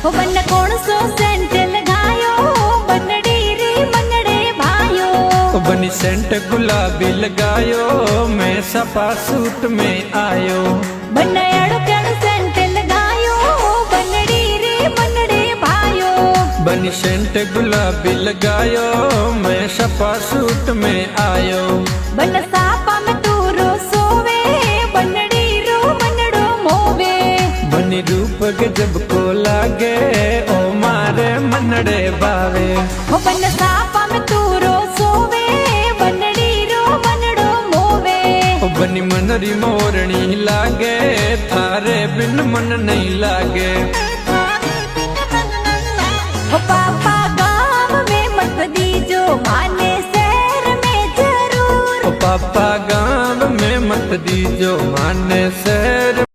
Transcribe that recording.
हो बन कौन सो सेंट लगायो बनड़ी रे मनड़े भायो। बनी सेंट गुलाबी लगायो मैं सपा सूट में आयो। बन अड़कण सेंट लगायो बनड़ी रे मनड़े भायो। बनी सेंट गुलाबी लगायो मैं सपा सूट में आयो। बन सापा में तू रो सोवे बनड़ी रो मनड़ो मोवे। बनी रूप गजब को लागे ओ मारे मनड़े बावे। हो बन सापा में तू रो सोवे बनड़ी रो मनड़ो मोवे। ओ बनी मनरी मोरनी लागे थारे बिन मन नहीं लागे। हो पापा गाँव में मत दीजो माने शहर में जरूर। ओ पापा गाँव में मत दीजो माने शहर